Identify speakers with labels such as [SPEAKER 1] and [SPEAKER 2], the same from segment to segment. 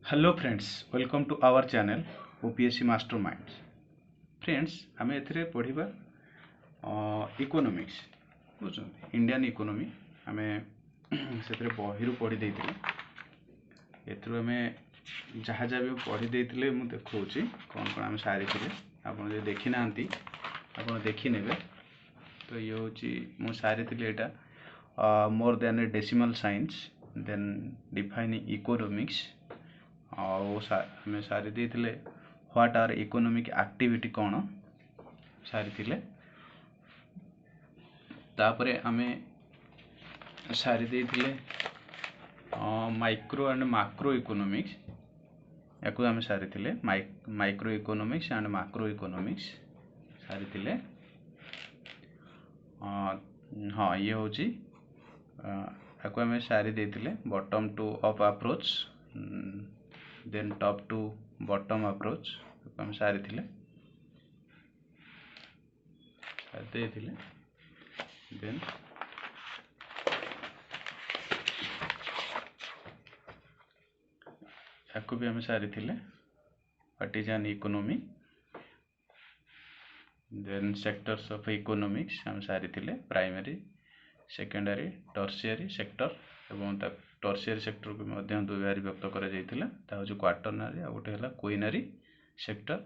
[SPEAKER 1] Hello friends, welcome to our channel OPSC master minds. Friends, आम ए पढ़ा economics बुझ इंडियन इकोनॉमी आम से बही पढ़ी देते आम जहाँ जहाँ भी पढ़ी देते मुझे देखा कौन कौन आम सारी आप देखी ना आप देखी ने तो ये हूँ सारी यहाँ more than a dismal science then defining economics आम सारी देते व्हाट आर इकोनॉमिक एक्टिविटी कौन सारी तापरे आमे सारी देते माइक्रो एंड माक्रो इकोनॉमिक्स या आम सारी micro economics and macro economics सारी हाँ ये हूँ या आम सारी देते bottom to up approach then top to bottom approach आम सारी देते देन या भी आम सारी what is an economy then sectors of economics आम सारी प्राइमरी सेकेंडरी टर्शियरी सेक्टर एवं टर्शियरी सेक्टर को दो भाग व्यक्त कर क्वाटरनरी आ गोटे है क्वीनरी सेक्टर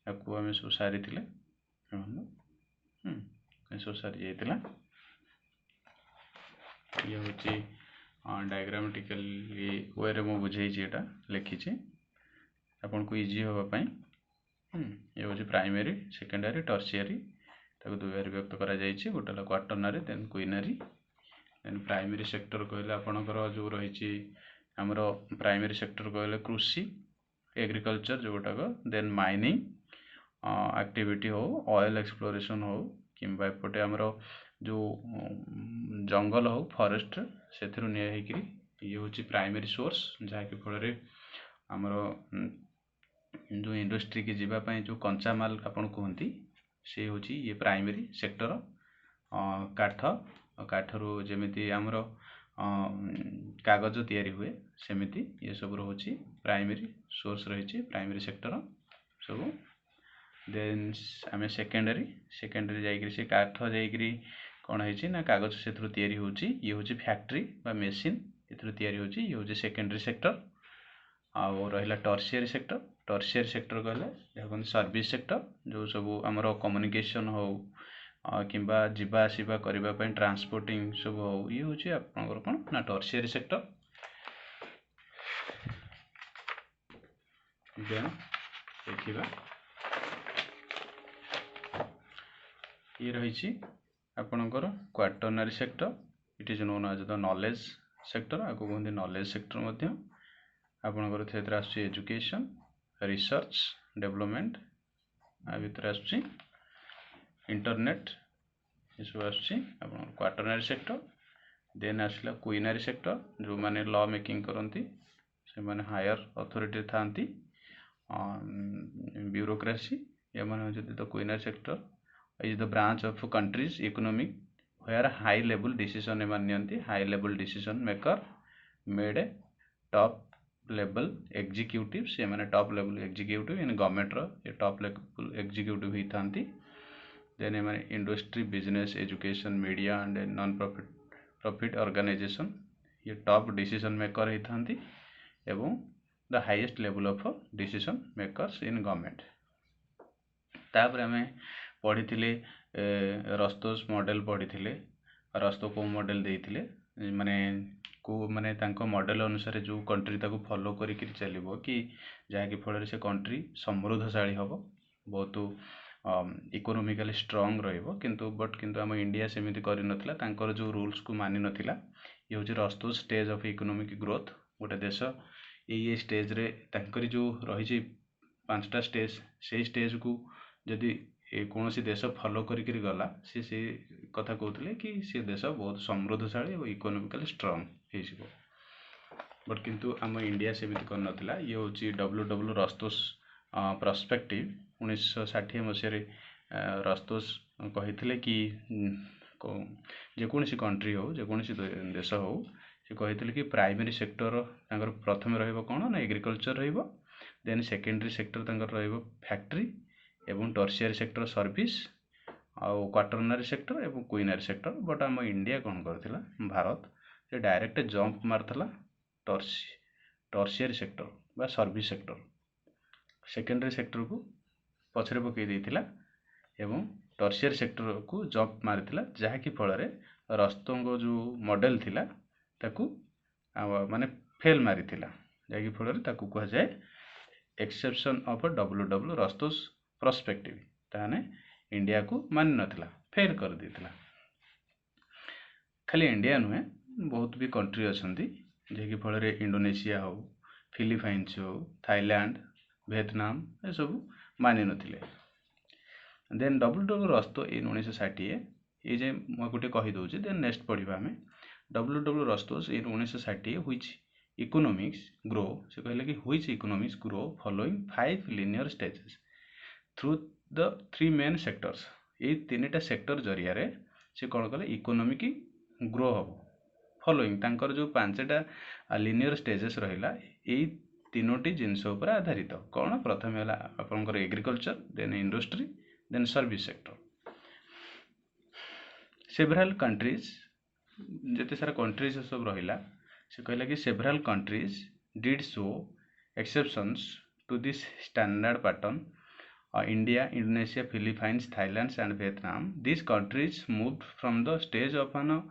[SPEAKER 1] या आम सब सारी सब सारी जाइए ये हूँ डायग्रामेटिकली वे रे बुझे लिखी आपन को इजी होगापाई ये हूँ प्राइमरी सेकेंडरी टर्शियरी दो भाग व्यक्त कर गोटे quaternary then quinary then primary sector कहले आपणकर जो रही आमर प्राइमरी सेक्टर कहले कृषि एग्रीकल्चर जोटाक देन माइनिंग एक्टिविटी हो ऑयल एक्सप्लोरेशन हो कि एपटे आमर जो जंगल हो फॉरेस्ट से ये हूँ प्राइमरी सोर्स जहाँकि फल आमर जो इंडस्ट्री की जीवाई जो कंचा माल आपन कहती से हूँ ये प्राइमरी सेक्टर काठ काठरू जमी आमर कागज तैयारी हुए सेमिति ये सब रोचे प्राइमरी सोर्स रही प्राइमरी सेक्टर सब देन आम सेकेंडरी सेकेंडरी जाकि काठ जाकि कौन है ना कागज से तैयारी होची ये हूँ फैक्ट्री बा मेसीन तैयारी होची ये हूँ सेकेंडरी सेक्टर आउ रहा टर्शियरी सेक्टर कहले देखते सर्विस सेक्टर जो सब आमर कम्युनिकेशन हो किंबा जीवा आसवा करने ट्रांसपोर्टिंग सब हो ये हूँ आपंकर कौन ना टर्शियरी सेक्टर देन देखा ये रही आपणकर quaternary sector it is known as the knowledge sector आपको कहते नॉलेज सेक्टर आपणकर आस एजुकेशन रिसर्च डेवलपमेंट आ भर आस इंटरनेट ये सब आस क्वाटरनरी सेक्टर देन आसला क्वीनरी सेक्टर जो मैंने लॉ मेकिंग करती से माने हायर अथॉरिटी था ब्यूरोक्रेसी ये मैंने the quinary sector is the branch of country's economic where high level decision high level decision maker made a top level executives ये माने top level executive in government रो ये top level executive ही थांती then ये माने industry business education media and non profit organization ये top decision maker ही थांती एवं the highest level of decision makers in government तापर हमें पढ़ी रस्तोस मॉडल पढ़ी रस्तो को मॉडल देते माने को माने तांको मॉडल अनुसार जो कंट्री ताको फॉलो करी चलो कि जहाँकि फल से कंट्री समृद्धशाली हम बहुत इकोनॉमिकली स्ट्रांग रहिबो किंतु आम इंडिया सेमिति करि नथिला तांकर जो रूल्स को मानि नथिला ये हूँ रस्तोस स्टेज ऑफ इकोनॉमिक ग्रोथ गोटे देश ये स्टेज रे तांकरी जो रही 5टा स्टेज से स्टेज को जदि कौन सी देश फॉलो करी गला से कथा कहते कि सी देश बहुत समृद्धशाली और इकोनॉमिकली स्ट्रांग हो बट किंतु आम इंडिया सेमिति कर नथिला ये हूँ डब्ल्यू रस्तोस पर्सपेक्टिव 1960 मसीह रस्तोस कही कि जेकोसी कंट्री हो जेकोसी देश हो से कही कि प्राइमरी सेक्टर प्रथम रहिबो कौन ना एग्रीकल्चर रहिबो, देन सेकेंडरी सेक्टर तांकर रहिबो फैक्ट्री एवं टर्शियरी सेक्टर सर्विस आउ क्वाटरनरी सेक्टर एवं क्वीनरी सेक्टर। बट आम इंडिया कौन करथिला भारत से डायरेक्ट जंप मारथला टर्शियरी सेक्टर बा सर्विस सेक्टर, सेकेंडरी सेक्टर को पछरे पकई देइथिला एवं टर्शियरी सेक्टर को जंप मारिथिला, जहाँकि फल रस्तों जो मॉडल थिला ताकू माने फेल मारिथिला, जहाँकि फल ताकू कह जाए एक्सेप्शन ऑफ डब्ल्यू रस्तोस पर्सपेक्टिव। ताने इंडिया को मानि नथिला, फेल कर देथिला। खाली इंडिया नुहे बहुत भी कंट्री अछंती जेकि फल इंडोनेशिया हो, फिलीपाइंस हो, थाईलैंड, वियतनाम ए सब मानि नथिले। देन डब्ल्यू रस्तो इन 1960 ये जे मैं गोटे कही दूसरी, देन नेक्स्ट पढ़ा आम W Rostow in 1960 which economics grow, से कहले कि which economics grow following 5 linear stages through the 3 main sectors. ये 3टा सेक्टर जरिया रे से कौन कले इकोनॉमिक ग्रो हम फॉलोइंग तांकर जो 5टा लिनियर स्टेजेस रहिला, यही 3टी जिनस उपर आधारित। कौन प्रथम है आपनकर agriculture, then industry, then service sector. Several countries जिते सारा कंट्रीज सब रहिला, से कहला कि several countries did show exceptions to this standard pattern. India, Indonesia, Philippines, Thailand and Vietnam, this countries moved from the stage of an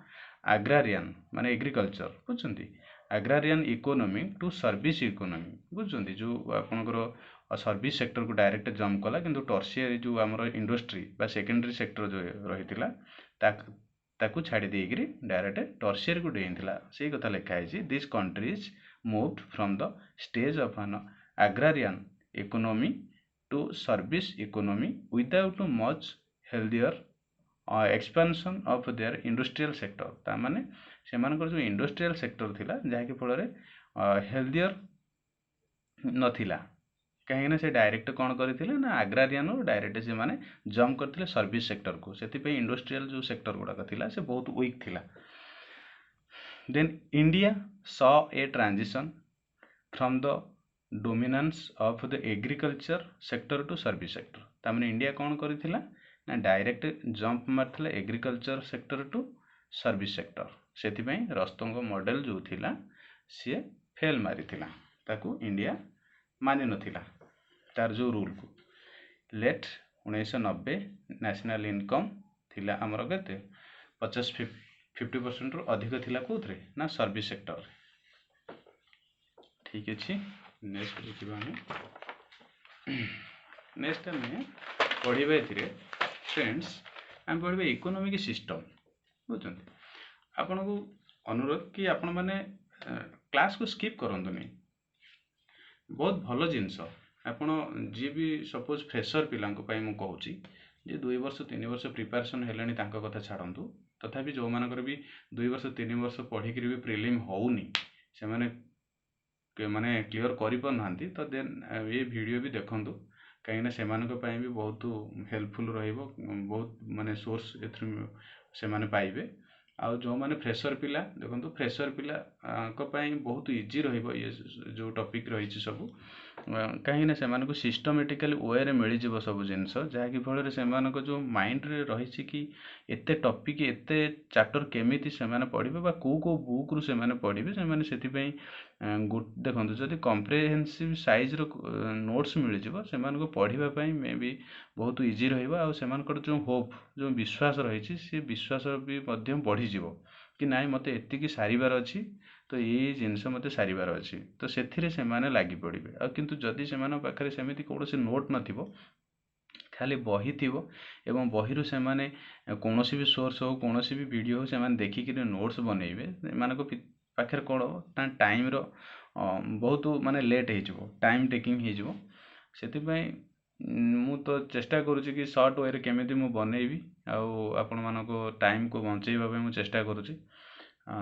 [SPEAKER 1] agrarian माने agriculture बुझुंती agrarian economy to service economy बुझुंती, जो आपनकर सर्विस सेक्टर को direct jump कला, किंतु tertiary जो आमर इंडस्ट्री बा सेकेंडरी सेक्टर जो रहितिला ताकू छाड़ी देइकरी डायरेक्ट टर्शियरी को डेइथिला। सेही कथा लिखा है, this countries moved from the stage of an agrarian economy to service economy without much healthier expansion of their industrial sector. ता माने सेमानकर जो इंडस्ट्रियल सेक्टर थिला जहाँकि फल हेल्दियर नथिला, कहीं से डायरेक्ट कौन करथिले ना agrarian डायरेक्ट से माने जंप करथिले सर्विस सेक्टर को, सेति इंडस्ट्रियल जो सेक्टर गुड़ाक थिला से बहुत वीक थिला। Then India saw a transition from the dominance of the agriculture sector to service sector. तामाने इंडिया कौन करथिला ना डायरेक्ट जंप मारथिला agriculture sector to service sector, सेतिपई रस्तों मॉडल जो थिला सी फेल मारिथिला, ताकू इंडिया मानि नथिला तार जो रूल को। लेट 1990 नेशनल इनकम थिला हमर केते 50% रु अधिक थिला कोथरे ना सर्विस सेक्टर। ठीक अछि, नेक्स्ट देखिबा हम। नेक्स्ट में पढ़िबा एथिरे फ्रेंड्स हम पढ़िबा इकोनॉमिक सिस्टम बुझुंती। आपन को अनुरोध कि आपण माने क्लास को स्किप करंतु नहीं, बहुत भल जिनस। आपण जी भी सपोज फ्रेशर पिलांको पई मु कहूची जे 2 वर्ष 3 वर्ष प्रिपरेशन हेलेनी तांको कथा छाड़ंतु, तथापि जो मानकर भी 2 वर्ष 3 वर्ष पढ़ी करी भी प्रिलिम होउनी से माने क्लियर करि पर नांती, तो देन ये वीडियो भी देखंतु, कहीं से भी बहुत हेल्पफुल रहिबो, बहुत माने सोर्स एथि से माने पाइबे। आउ जो माने फ्रेशर पिला देखंतु, फ्रेशर पिला को पई बहुत इजी रहिबो ये जो टॉपिक रही सब, कहीं से सिस्टमेटिकली वे रे मिल जिवो सब जिनस, जहाँकि फल से जो माइंड रे रही कि एते टॉपिक एते चैप्टर केमिति से माने पढ़िबे बा को बुक रु से माने पढ़िबे, से सेति पई देखंतु जदि कॉम्प्रिहेंसिव साइज रो नोट्स मिल जिवो सेमान को पढ़िबा पई मे बी बहुत इजी रहिबो। आ सेमानकर जो होप जो विश्वास रही से विश्वास भी मध्य बढ़ी जिवो कि नाई मते एतिकी सारिबार अछि, तो ये जिनस मते सारिबार अछि, तो सेथिरे से माने लागि पड़िबे। आ किंतु जदि सेमान पाखरे सेमिति कोनोसी नोट नथिबो, खाली बही थिबो एवं बहिरु से माने कोनोसी भी सोर्स हो कोनोसी भी वीडियो हो से माने देखि कि नोट्स बनेइबे, मानको पाखरे कोन ता टाइम रो बहुत माने लेट हे जिवो, टाइम टेकिंग हे जिवो। सेति पई मु तो चेष्टा करूची कि शॉर्ट वे रे केमिति मु बनेइबी आउ आपण मानको टाइम को बंचेइबा पे मु चेष्टा करूची।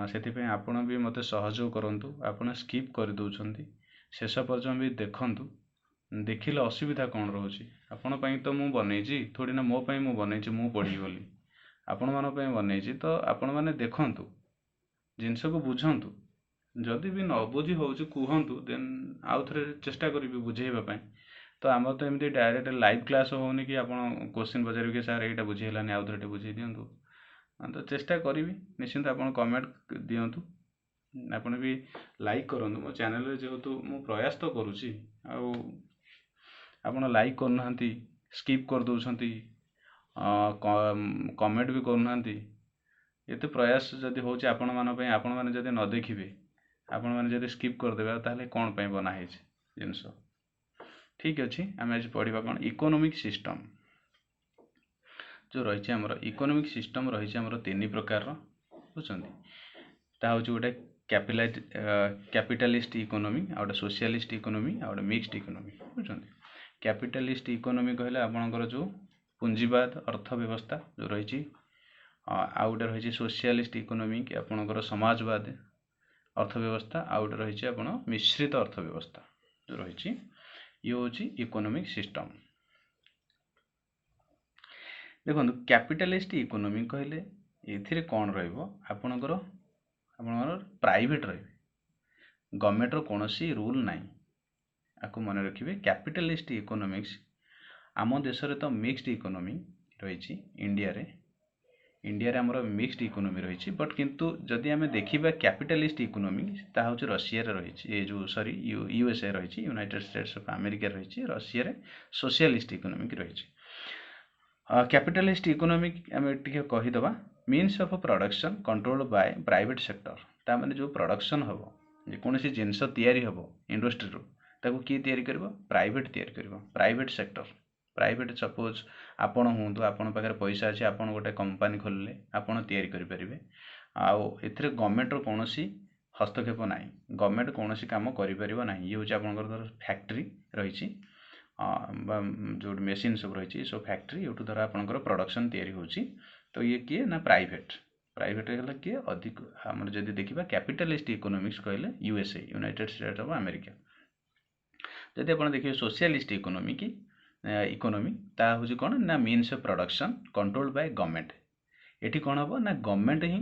[SPEAKER 1] सेति पई आपण भी मते सहयोग करंतु, आपण स्किप कर दउछंती, शेष पर्यंत भी देखंतु, देखिले असुविधा कौन रोची। आपण पई तो मु बनेइची, थोड़ी ना मो पई मु बनेइची, मु पढ़ी बोली आपण मान पई बनेइची, तो आपण माने देखंतु जिनस को बुझंतु, जदि भी न बुझी होଉଛି କୁହନ୍ତୁ ଦେନ୍ ଆଉ ଥରେ ଚେଷ୍ଟା କରିବି ବୁଝେଇବା ପାଇଁ। ତ ଆମର ତ ଏମିତି ଡାଇରେକ୍ଟ ଲାଇଭ୍ କ୍ଲାସ୍ ହେଉନି କି ଆପଣ କୋଶ୍ଚିନ୍ ପଚାରିବେ କି ସାର୍ ଏଇଟା ବୁଝି ହେଲାନି ଆଉ ଥରେ ଟିକେ ବୁଝେଇ ଦିଅନ୍ତୁ। ତ ଚେଷ୍ଟା କରିବି ନିଶ୍ଚିନ୍ତ। ଆପଣ କମେଣ୍ଟ ଦିଅନ୍ତୁ, ଆପଣ ବି ଲାଇକ୍ କରନ୍ତୁ ମୋ ଚ୍ୟାନେଲରେ, ଯେହେତୁ ମୁଁ ପ୍ରୟାସ ତ କରୁଛି ଆଉ ଆପଣ ଲାଇକ୍ କରୁନାହାନ୍ତି, ସ୍କିପ୍ କରିଦେଉଛନ୍ତି, କମେଣ୍ଟ ବି କରୁନାହାନ୍ତି। ଏତେ ପ୍ରୟାସ ଯଦି ହେଉଛି ଆପଣମାନଙ୍କ ପାଇଁ, ଆପଣମାନେ ଯଦି ନ ଦେଖିବେ, ଆପଣମାନେ ଯଦି ସ୍କିପ୍ କରିଦେବେ, ଆଉ ତାହେଲେ କ'ଣ ପାଇଁ ବନା ହେଇଛି ଜିନିଷ। ଠିକ୍ ଅଛି, ଆମେ ଆଜି ପଢ଼ିବା କ'ଣ, ଇକୋନୋମିକ୍ ସିଷ୍ଟମ୍। ଯେଉଁ ରହିଛି ଆମର ଇକୋନୋମିକ୍ ସିଷ୍ଟମ୍ ରହିଛି ଆମର ତିନି ପ୍ରକାରର, ବୁଝୁଛନ୍ତି। ତାହା ହେଉଛି ଗୋଟେ କ୍ୟାପିଟାଲିଷ୍ଟ ଇକୋନୋମି, ଆଉ ଗୋଟେ ସୋସିଆଲିଷ୍ଟ ଇକୋନୋମି, ଆଉ ଗୋଟେ ମିକ୍ସଡ ଇକୋନୋମି, ବୁଝୁଛନ୍ତି। କ୍ୟାପିଟାଲିଷ୍ଟ ଇକୋନୋମି କହିଲେ ଆପଣଙ୍କର ଯେଉଁ ପୁଞ୍ଜିବାଦ ଅର୍ଥ ବ୍ୟବସ୍ଥା ଯେଉଁ ରହିଛି, ଆଉ ଗୋଟେ ରହିଛି ସୋସିଆଲିଷ୍ଟ ଇକୋନୋମି ଆପଣଙ୍କର ସମାଜବାଦ ଅର୍ଥ ବ୍ୟବସ୍ଥା, ଆଉ ଗୋଟେ ରହିଛି ଆପଣ ମିଶ୍ରିତ ଅର୍ଥ ବ୍ୟବସ୍ଥା ଯେଉଁ ରହିଛି, ଇଏ ହେଉଛି ଇକୋନୋମିକ୍ ସିଷ୍ଟମ୍। ଦେଖନ୍ତୁ କ୍ୟାପିଟାଲିଷ୍ଟ ଇକୋନୋମି କହିଲେ ଏଥିରେ କ'ଣ ରହିବ, ଆପଣଙ୍କର ପ୍ରାଇଭେଟ୍ ରହିବେ, ଗଭର୍ଣ୍ଣମେଣ୍ଟର କୌଣସି ରୁଲ୍ ନାହିଁ। ଆକୁ ମନେ ରଖିବେ। କ୍ୟାପିଟାଲିଷ୍ଟ ଇକୋନୋମିକ୍ସ ଆମ ଦେଶରେ ତ ମିକ୍ସଡ ଇକୋନୋମି ରହିଛି, ଇଣ୍ଡିଆରେ ଆମର ମିକ୍ସଡ ଇକୋନୋମି ରହିଛି। ବଟ୍ କିନ୍ତୁ ଯଦି ଆମେ ଦେଖିବା କ୍ୟାପିଟାଲିଷ୍ଟ ଇକୋନୋମି, ତାହା ହେଉଛି ରଷିଆରେ ରହିଛି, ୟୁଏସ୍ଏ ରହିଛି, ୟୁନାଇଟେଡ୍ ଷ୍ଟେଟ୍ସ ଅଫ୍ ଆମେରିକା ରହିଛି, ରଷିଆରେ ସୋସିଆଲିଷ୍ଟ ଇକୋନୋମିକ୍ ରହିଛି। କ୍ୟାପିଟାଲିଷ୍ଟ ଇକୋନୋମିକ୍ ଆମେ ଟିକେ କହିଦେବା, means of production controlled by private sector. ତାମାନେ ଯେଉଁ ପ୍ରଡକ୍ସନ୍ ହେବ, ଯେକୌଣସି ଜିନିଷ ତିଆରି ହେବ ଇଣ୍ଡଷ୍ଟ୍ରିରୁ, ତାକୁ କିଏ ତିଆରି କରିବ? ପ୍ରାଇଭେଟ୍ ତିଆରି କରିବ, ପ୍ରାଇଭେଟ୍ ସେକ୍ଟର। ପ୍ରାଇଭେଟ୍ ସପୋଜ୍ ଆପଣ ହୁଅନ୍ତୁ, ଆପଣଙ୍କ ପାଖରେ ପଇସା ଅଛି, ଆପଣ ଗୋଟେ କମ୍ପାନୀ ଖୋଲିଲେ, ଆପଣ ତିଆରି କରିପାରିବେ। ଆଉ ଏଥିରେ ଗଭର୍ଣ୍ଣମେଣ୍ଟର କୌଣସି ହସ୍ତକ୍ଷେପ ନାହିଁ, ଗଭର୍ଣ୍ଣମେଣ୍ଟ କୌଣସି କାମ କରିପାରିବ ନାହିଁ। ଇଏ ହେଉଛି ଆପଣଙ୍କର ଧର ଫ୍ୟାକ୍ଟ୍ରି ରହିଛି, ବା ଯେଉଁଠି ମେସିନ୍ ସବୁ ରହିଛି, ସବୁ ଫ୍ୟାକ୍ଟ୍ରି, ଏଇଠୁ ଧର ଆପଣଙ୍କର ପ୍ରଡକ୍ସନ୍ ତିଆରି ହେଉଛି। ତ ଇଏ କିଏ ନା ପ୍ରାଇଭେଟ୍ ହେଲା କିଏ? ଅଧିକ ଆମର ଯଦି ଦେଖିବା କ୍ୟାପିଟାଲିଷ୍ଟ ଇକୋନୋମିକ୍ସ କହିଲେ USA, United states of America. ଯଦି ଆପଣ ଦେଖିବେ ସୋସିଆଲିଷ୍ଟ ଇକୋନୋମି, ତାହା ହେଉଛି କ'ଣ ନା means of production controlled Bai government. ଏଠି କ'ଣ ହେବ ନା ଗଭର୍ଣ୍ଣମେଣ୍ଟ ହିଁ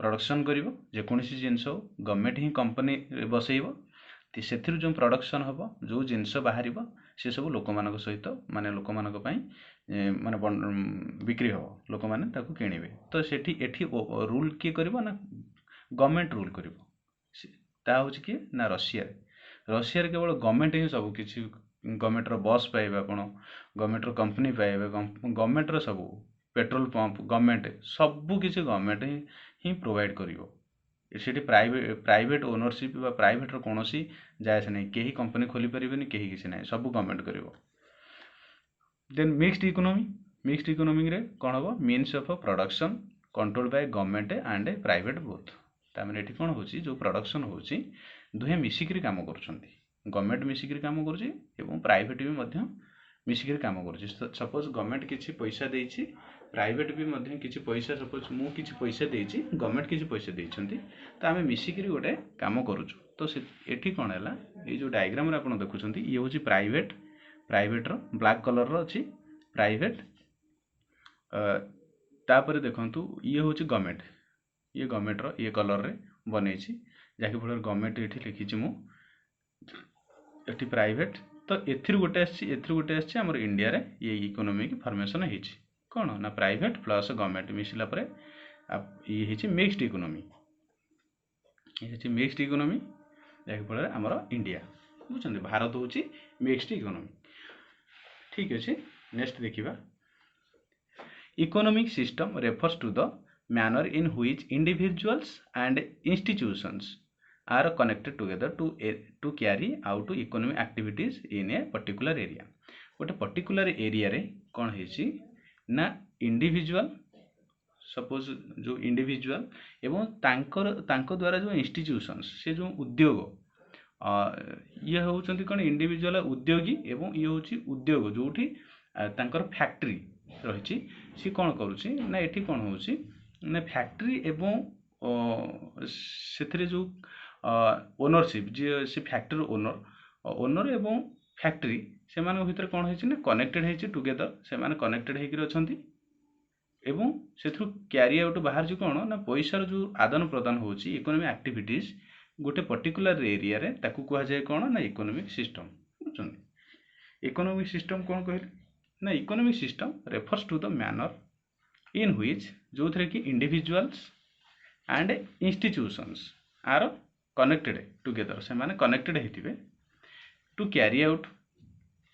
[SPEAKER 1] ପ୍ରଡକ୍ସନ୍ କରିବ, ଯେକୌଣସି ଜିନିଷ ହଉ ଗଭର୍ଣ୍ଣମେଣ୍ଟ ହିଁ କମ୍ପାନୀ ବସେଇବ। ସେଥିରୁ ଯେଉଁ ପ୍ରଡକ୍ସନ୍ ହେବ, ଯେଉଁ ଜିନିଷ ବାହାରିବ, ସେସବୁ ଲୋକମାନଙ୍କ ସହିତ ମାନେ ଲୋକମାନଙ୍କ ପାଇଁ ମାନେ ବିକ୍ରି ହେବ, ଲୋକମାନେ ତାକୁ କିଣିବେ। ତ ଏଠି ରୁଲ୍ କିଏ କରିବ ନା ଗଭର୍ଣ୍ଣମେଣ୍ଟ ରୁଲ୍ କରିବ। ତାହା ହେଉଛି କିଏ ନା ରଷିଆରେ କେବଳ ଗଭର୍ଣ୍ଣମେଣ୍ଟ ହିଁ ସବୁ କିଛି, ଗଭର୍ଣ୍ଣମେଣ୍ଟର ବସ୍ ପାଇବେ ଆପଣ, ଗଭର୍ଣ୍ଣମେଣ୍ଟର କମ୍ପାନୀ ପାଇବେ, ଗଭର୍ଣ୍ଣମେଣ୍ଟର ସବୁ ପେଟ୍ରୋଲ ପମ୍ପ ଗଭର୍ଣ୍ଣମେଣ୍ଟ, ସବୁ କିଛି ଗଭର୍ଣ୍ଣମେଣ୍ଟ ହିଁ ପ୍ରୋଭାଇଡ଼ କରିବ। ସେଠି ପ୍ରାଇଭେଟ୍ ଓନରସିପ୍ ବା ପ୍ରାଇଭେଟ୍ର କୌଣସି ଯାଏସ ନାହିଁ, କେହି କମ୍ପାନୀ ଖୋଲିପାରିବେନି, କେହି କିଛି ନାହିଁ, ସବୁ ଗଭର୍ଣ୍ଣମେଣ୍ଟ କରିବ। ଦେନ୍ ମିକ୍ସଡ ଇକୋନୋମିରେ କ'ଣ ହେବ? Means of production control Bai government and private both. ତାମାନେ ଏଠି କ'ଣ ହେଉଛି, ଯେଉଁ ପ୍ରଡକ୍ସନ୍ ହେଉଛି ଦୁହେଁ ମିଶିକିରି କାମ କରୁଛନ୍ତି, ଗଭର୍ଣ୍ଣମେଣ୍ଟ ମିଶିକିରି କାମ କରୁଛି ଏବଂ ପ୍ରାଇଭେଟ୍ ବି ମଧ୍ୟ ମିଶିକିରି କାମ କରୁଛି। ସପୋଜ୍ ଗଭର୍ଣ୍ଣମେଣ୍ଟ କିଛି ପଇସା ଦେଇଛି, ପ୍ରାଇଭେଟ୍ ବି ମଧ୍ୟ କିଛି ପଇସା, ସପୋଜ୍ ମୁଁ କିଛି ପଇସା ଦେଇଛି, ଗଭର୍ଣ୍ଣମେଣ୍ଟ କିଛି ପଇସା ଦେଇଛନ୍ତି, ତ ଆମେ ମିଶିକିରି ଗୋଟେ କାମ କରୁଛୁ। ତ ଏଠି କ'ଣ ହେଲା, ଏଇ ଯେଉଁ ଡାଇଗ୍ରାମରେ ଆପଣ ଦେଖୁଛନ୍ତି, ଇଏ ହେଉଛି ପ୍ରାଇଭେଟ୍ର ବ୍ଲାକ୍ କଲର୍ର ଅଛି ପ୍ରାଇଭେଟ୍। ତାପରେ ଦେଖନ୍ତୁ ଇଏ ହେଉଛି ଗଭର୍ଣ୍ଣମେଣ୍ଟ, ଇଏ ଗଭର୍ଣ୍ଣମେଣ୍ଟର ଇଏ କଲର୍ରେ ବନେଇଛି, ଯାହାକି ଫଳରେ ଗଭର୍ଣ୍ଣମେଣ୍ଟ ଏଠି ଲେଖିଛି ମୁଁ, ଏଠି ପ୍ରାଇଭେଟ୍। ତ ଏଥିରୁ ଗୋଟେ ଆସିଛି ଆମର ଇଣ୍ଡିଆରେ ଇଏ ଇକୋନୋମିକ୍ ଫର୍ମେସନ୍ ହେଇଛି। କ'ଣ ନା ପ୍ରାଇଭେଟ୍ ପ୍ଲସ୍ ଗଭର୍ଣ୍ଣମେଣ୍ଟ ମିଶିଲା ପରେ ଇଏ ହେଇଛି ମିକ୍ସଡ ଇକୋନୋମି, ଯାହାକି ଫଳରେ ଆମର ଇଣ୍ଡିଆ, ବୁଝୁଛନ୍ତି, ଭାରତ ହେଉଛି ମିକ୍ସଡ ଇକୋନୋମି। ଠିକ୍ ଅଛି, ନେକ୍ସଟ ଦେଖିବା। Economic system refers to the manner in which individuals and institutions are connected together to carry out economic activities in a particular area. ଗୋଟେ particular ଏରିଆରେ କ'ଣ ହେଇଛି ନା ଇଣ୍ଡିଭିଜୁଆଲ, ସପୋଜ ଯେଉଁ ଇଣ୍ଡିଭିଜୁଆଲ ଏବଂ ତାଙ୍କ ଦ୍ୱାରା ଯେଉଁ ଇନଷ୍ଟିଚ୍ୟୁସନ୍ସ, ସେ ଯେଉଁ ଉଦ୍ୟୋଗ, ଇଏ ହେଉଛନ୍ତି କ'ଣ ଇଣ୍ଡିଭିଜୁଆଲ ଉଦ୍ୟୋଗୀ, ଏବଂ ଇଏ ହେଉଛି ଉଦ୍ୟୋଗ ଯେଉଁଠି ତାଙ୍କର ଫ୍ୟାକ୍ଟ୍ରି ରହିଛି। ସିଏ କ'ଣ କରୁଛି ନା ଏଠି କ'ଣ ହେଉଛି ନା ଫ୍ୟାକ୍ଟ୍ରି ଏବଂ ସେଥିରେ ଯେଉଁ ଓନରସିପ୍, ଯିଏ ସେ ଫ୍ୟାକ୍ଟ୍ରିର ଓନର ଏବଂ ଫ୍ୟାକ୍ଟ୍ରି, ସେମାନଙ୍କ ଭିତରେ କ'ଣ ହେଇଛି ନା କନେକ୍ଟେଡ଼ ହେଇଛି ଟୁଗେଦର, ସେମାନେ କନେକ୍ଟେଡ଼ ହେଇକିରି ଅଛନ୍ତି। ଏବଂ ସେଥିରୁ କ୍ୟାରି ଆଉଟ୍ ବାହାରିଛି କ'ଣ ନା ପଇସାର ଯେଉଁ ଆଦାନ ପ୍ରଦାନ ହେଉଛି, ଇକୋନୋମିକ୍ ଆକ୍ଟିଭିଟିଜ୍ गोटे पर्टिकुलर एरिया रे ताकू कहा जाए कौन ना इकोनॉमिक सिस्टम बुझुछन इकोनॉमिक सिस्टम कौन कहले ना economic system refers to the manner in which जो थे कि individuals and institutions are connected together से माने कनेक्टेड होइथिबे टू कैरी आउट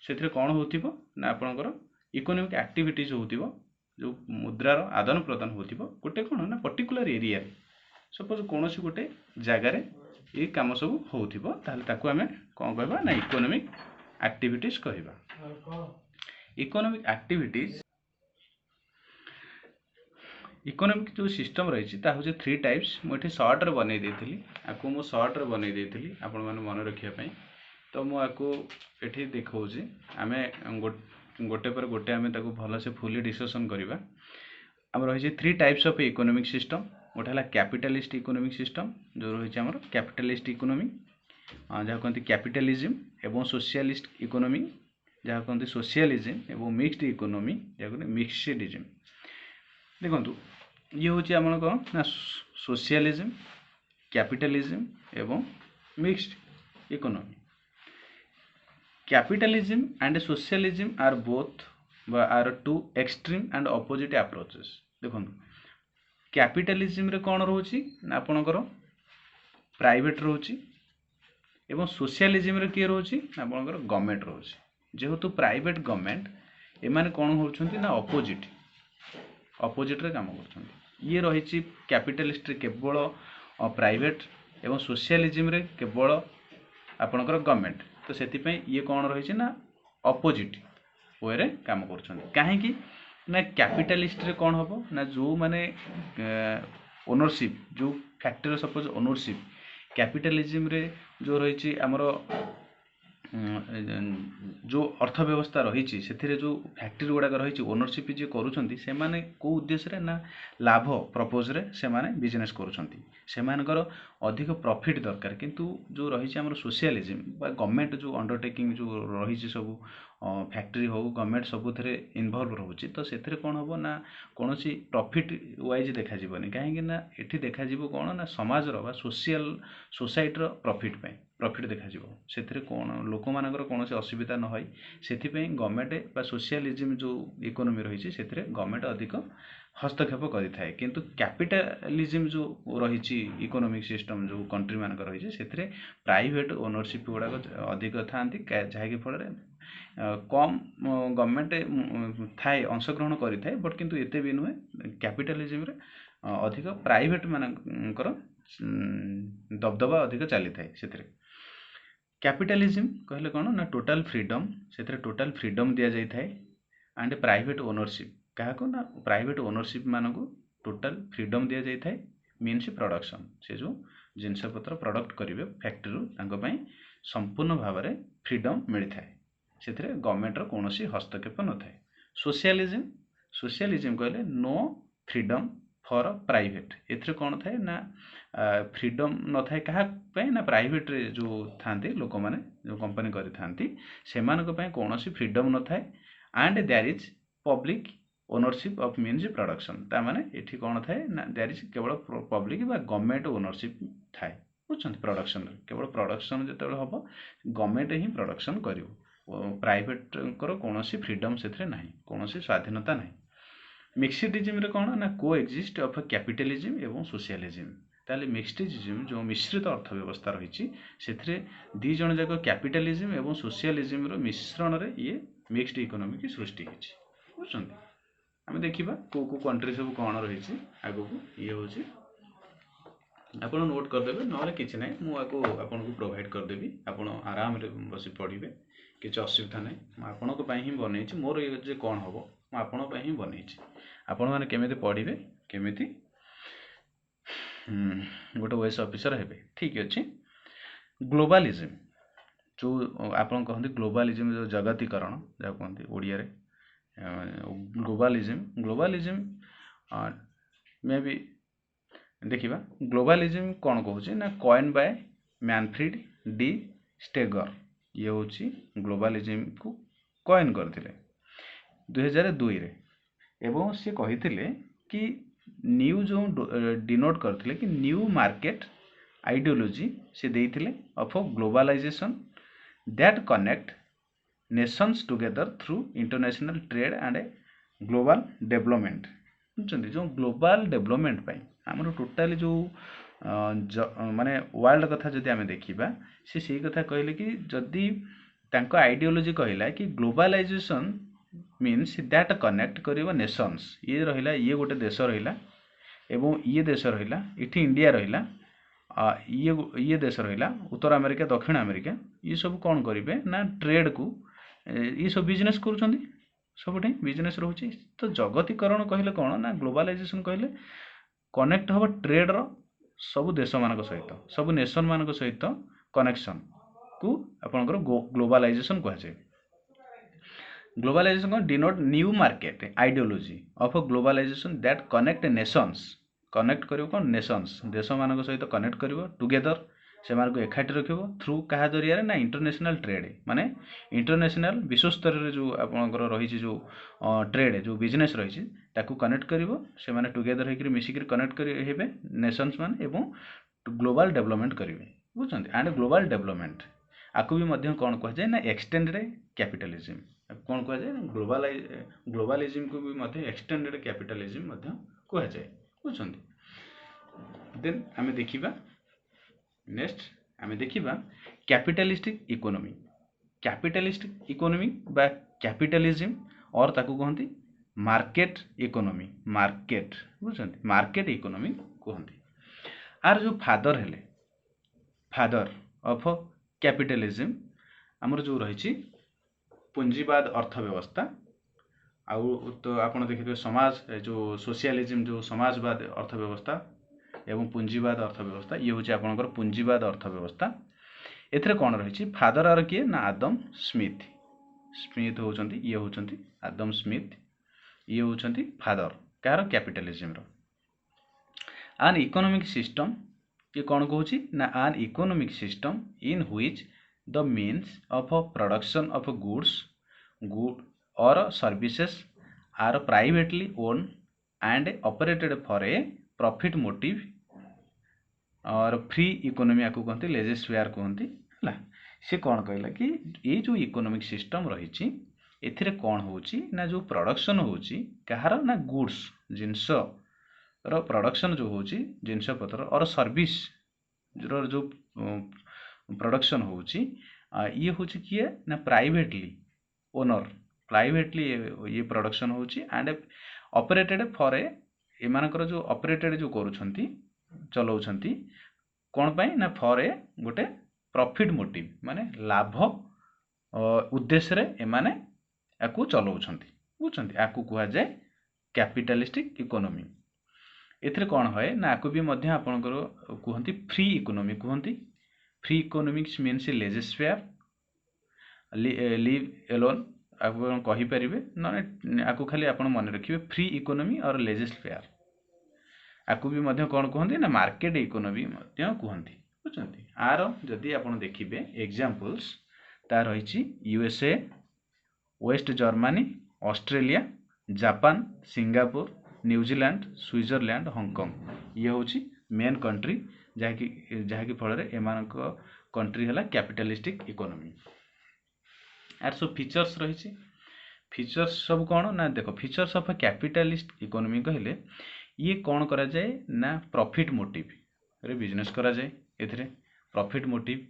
[SPEAKER 1] से कौन होथिबो ना आपनकर इकोनॉमिक एक्टिविटीज होथिबो जो मुद्रार आदान प्रदान होथिबो गोटे कौन ना पर्टिकुलर एरिया रे सपोज कौन सी गोटे जगार ये कम सब होथिबो ताहले ताकू आमे कौन कहबा ना इकोनॉमिक एक्टिविटीज कहबा इकोनॉमिक एक्टिविटीज इकोनॉमिक जो सिस्टम रही ता हूँ थ्री टाइप्स मुझे सर्ट रे बनै देथिली आपको मु सर्ट रे बनै देथिली आपण माने मन रखिया पई तो मु आपको एठी देखौजी आमे गोटे पर गोटे आमे ताको भलो से फुली डिस्कशन करबा हम रही three types of economic system गोटे है कैपिटलिस्ट इकोनॉमिक सिस्टम जो रही है कैपिटलिस्ट इकोनॉमी जहाँ कहते कैपिटलिज्म एवं सोशलिस्ट इकोनॉमी जहाँ कहते सोशलिज्म एवं मिक्स्ड इकोनॉमी जहाँ कहते मिक्सडिज्म देखो ये हूँ आम कौन ना सोशलिज्म कैपिटलिज्म एवं mixed economy capitalism and socialism are both are two extreme and opposite approaches देखो कैपिटलिज्म रे कौन रोची ना आपणकर प्राइवेट रोची एवं सोशलिज्म रे किए रोची ना आपणकर गवर्नमेंट रोची जेहेतु प्राइवेट गवर्नमेंट एमाने कौन होउछंती ना ऑपोजिट रे काम करछंती ये रही कैपिटलिस्ट रे केवल प्राइवेट एवं सोशलिज्म रे केवल आपणकर गवर्नमेंट तो से ये कौन रही ना ऑपोजिट वे रे काम कहीं ना कैपिटलिस्ट रे कौन हम ना जो माने ओनरशिप जो फैक्ट्री सपोज ओनरशिप कैपिटलिज्म रे जो रही आमर जो अर्थव्यवस्था रही जो फैक्ट्री गुड़ाक रही ओनरशिप जी करुँच से माने को उद्देश्य ना लाभ प्रपोज रे से माने बिजनेस करुँच अधिक प्रॉफिट दरकार किंतु जो रही आमर सोशलिज्म गवर्नमेंट जो अंडरटेकिंग जो रही सब फैक्ट्री हो गवर्नमेंट सब इनवॉल्व रोचे तो से कौन हम ना कौन प्रॉफिट वाइज देखा कहीं ये देखा कौन ना समाजर सोशल सोसाइटर प्रॉफिट देखा से कौन लोक मानकर कौन असुविधा न होई से गवर्नमेंट बा सोशलिज्म जो इकोनॉमी रही से गवर्नमेंट अधिक हस्तक्षेप करें किंतु कैपिटलिज्म जो रही इकोनॉमिक सिस्टम जो कंट्री मानक रही से प्राइवेट ओनरशिप गुड़ाक अधिक था जहाँकि फल कम गवर्नमेंट थाए अंशग्रहण करें बट किंतु एते भी नुहे कैपिटलिज्म रे अधिक प्राइवेट मानकर दबदबा अधिक चली थाए से कैपिटलिज्म कहले कौन ना टोटल फ्रीडम से टोटल फ्रीडम दि जाए एंड प्राइवेट ओनरशिप क्या ना प्राइवेट ओनरशिप मान को टोटल फ्रीडम दि जाए मीन्स प्रोडक्शन से जो जिनपतर प्रोडक्ट करेंगे फैक्ट्री संपूर्ण भाव में फ्रीडम मिलता है से गवर्नमेंट कौन हस्तक्षेप न था सोशलिज्म कहले नो फ्रीडम फॉर प्राइवेट एथरे कौन थाए ना फ्रीडम न थाए क्या ना प्राइवेट रे जो थांती लोक माने जो कंपनी करि थांती सेमानक पय कौन फ्रीडम न थाए and there is public ownership of means production ता माने एठी कौन थाए ना देयर इज केवल पब्लिक बा गवर्नमेंट ओनरशिप थाए बुझछन प्रोडक्शन केवल प्रोडक्शन जते हम गवर्नमेंट ही प्रोडक्शन करिवो प्राइवेट कौन फ्रीडम से ना कौन स्वाधीनता ना मिक्सडिज्म रे कौन ना को एक्जिस्ट ऑफ कैपिटलिज्म एवं सोशलिज्म ताले मिक्सडिज्म जो मिश्रित अर्थव्यवस्था रही से दी जन जाक कैपिटलिज्म एवं सोशलिज्म रो मिश्रण रे ये मिक्स्ड इकोनॉमी की सृष्टि होची बुझछन आमे देखिबा को कंट्री सब कौन रही आगो को ये होची आपण नोट कर देबे नले किछ नै मु आको आपण को प्रोवाइड कर देबी आपण आराम रे बसी पढिबे किछ असुविधा नै म आपण को पई ही बनै छी मोर ये जे कोन हबो म आपण पई ही बनै छी आपण माने केमिति पढिबे केमिति गोटे ओएस ऑफिसर हेबे ठीक अछि ग्लोबलिज्म जो आपण कहंती ग्लोबलिज्म जो जगतीकरण जा कहंती ओडिया रे ग्लोबलिज्म मे बी देखिबा ग्लोबलिज्म कौन कहूँ ना कॉइन बाय मैनफ्रीड डी स्टेगर ये हूँ ग्लोबलिज्म को कॉइन करथिले 2002 रे एवं से कहिथिले कि न्यू जो डिनोट करथिले कि न्यू मार्केट आइडियोलॉजी से देइथिले of globalization that connect nations together through international trade and global development बुझुछंती जो ग्लोबल डेवलपमेंट पाई हमर टोटली जो माने वर्ल्ड कथा जदि आमे देखिबा से कथा कहले कि जदि तांको आइडियोलॉजी कहला कि ग्लोबलाइजेशन मीन्स दैट कनेक्ट करिवो नेशंस ये रहिला ये गोटे देश रहिला एवं ये देश रहिला इठी इंडिया रहिला ये देश रहिला उत्तर अमेरिका दक्षिण अमेरिका ये सब कौन करेंगे ना ट्रेड को ये सब बिजनेस करुँच सबुठ बिजनेस रोचे तो जगतीकरण कहले कौन ना ग्लोबलाइजेशन कहले कनेक्ट हम ट्रेड रो सब देश मान सहित सब नेशन मान सहित कनेक्शन को आपंकर ग्लोबलाइजेशन कहुए globalization denote new market ideology of globalization that connect nations connect करिवो कौन नेशंस देश मान सहित कनेक्ट करिवो टुगेदर से मानको एकाठी रखिबो थ्रू कहा जरिया ना इंटरनेशनल ट्रेड माने इंटरनेशनल विश्व स्तर रे जो आपनकर रही जो ट्रेड जो बिजनेस रही ताकू कनेक्ट करिवो से माने टुगेदर हेकरी मिसिकरी कनेक्ट करि हेबे नेशंस मान एवं ग्लोबल डेवलपमेंट करिवे बुझछन एंड ग्लोबल डेवलपमेंट आकु भी मध्य कोन कह जाय ना एक्सटेंडेड कैपिटलिज्म कोन कह जाय ग्लोबलिज्म को भी मध्य एक्सटेंडेड कैपिटलिज्म मध्य कह जाय बुझछन देन आमे देखिबा नेक्स्ट आमे देखिबा कैपिटलिस्टिक इकोनॉमी बा कैपिटलिज्म और ताकू कहंती मार्केट इकोनॉमी मार्केट बुझछन मार्केट इकोनॉमी कहंती आर जो फादर ऑफ कैपिटलिज्म हमर जो रही पूंजीवाद अर्थव्यवस्था आउ तो आपण देखिबे समाज जो सोशलिज्म जो समाजवाद अर्थव्यवस्था एवं पूंजीवाद अर्थव्यवस्था ये हूँ आपंकर पूंजीवाद अर्थव्यवस्था एथरे कौन रही फादर आर किए ना आदम स्मिथ होउचंती ये होउचंती आदम स्मिथ ये होउचंती फादर कार कैपिटलिज्म रो आन इकोनॉमिक सिस्टम ये कौन कहूची ना an economic system in which the means of production of good और services are privately own and operated for a profit motive और फ्री इकोनॉमी आपको कहते लेजेस फेयर कहते है सी कौन कहला कि ये जो इकोनॉमिक सिस्टम रही एथिरे कौन होची ना जो प्रोडक्शन होची कहार ना गुड्स जिनस रो प्रोडक्शन जो होची जिनस पत्र और सर्विस जो प्रोडक्शन होची ये होची किए ना प्राइवेटली ओनर प्राइवेटली ये प्रोडक्शन होची एंड ऑपरेटेड फॉर ए एमानकर जो ऑपरेटेड जो करूछंती चलाउछंती कौन पाई ना फॉर ए गोटे प्रॉफिट मोटिव माने लाभ उद्देश्य रे एमाने आकु चलाउछंती बुझछंती आकु कुहा जाय कैपिटलिस्टिक इकोनॉमी एथरे कौन होय ना आकु भी मध्य आपनकर कहंती फ्री इकोनॉमी कहंती free economics means laissez faire live alone आपन कहि परिबे न आकु खाली आपन मन रखिबे फ्री इकोनॉमी और लेजेस फेयर आकु भी मध्य कौन कहते ना मार्केट इकोनॉमी मध्य कहते बुझते आर जदि आपन देखिबे एग्जांपल्स ता रही USA West Germany Australia Japan Singapore New Zealand Switzerland Hong Kong ये हूँ मेन कंट्री जहाँकि फल एमानक कंट्री है कैपिटलिस्टिक इकोनॉमी आर सब फीचर्स रही फीचर्स सब कौन ना देख फीचर्स ऑफ कैपिटलिस्ट इकोनॉमी कहले ये कौन करा जाए ना प्रॉफिट मोटिव रे बिजनेस करा जाए एथरे profit motive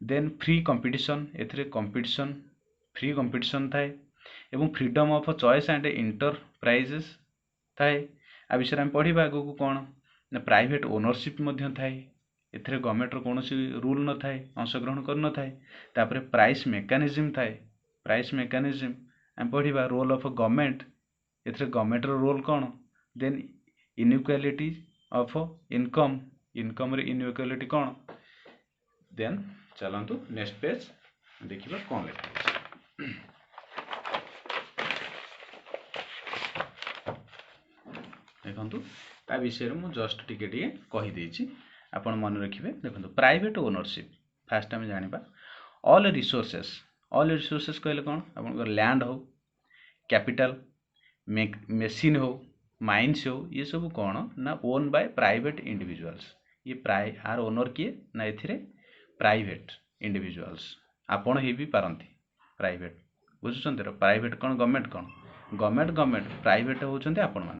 [SPEAKER 1] then free competition एथरे कंपटीशन फ्री कंपटीशन थाए एवं freedom of choice and enterprises थाए आ विषय में पढ़ा आगो को कौन ना प्राइवेट ओनरशिप मध्य थाए एथरे गवर्नमेंट रो कोनोसी रूल न थाए अंशग्रहण कर न थाए तापरे प्राइस मेकानिज्म थाए प्राइस मेकानिज्म हम पढ़ा रोल ऑफ गवर्नमेंट एथरे गवर्नमेंट रो रोल कौन देन इनइक्वालिटी ऑफ इनकम रे इनइक्वालिटी कौन देन चलंतु नेक्स्ट पेज देखिबा कौन लिखा देखंतु ता विषय मु जस्ट टिके कहि देछि आपण मन रखिबे देखंतु प्राइवेट ओनरशिप फास्ट हम जानिबा ऑल रिसोर्सेस कहले कौन आपण लैंड हो कैपिटल मेसिन हो माइन्स हो ये सब कौन ना ओन बाय प्राइवेट इंडिविजुअल्स ये आर ओनर किए ना एथिरे प्राइवेट इंडिविजुअल्स आपण ही भी पारंती प्राइवेट बुझुଛନ୍ତି प्राइवेट कौन गवर्नमेंट प्राइवेट होउଛନ୍ତି आपण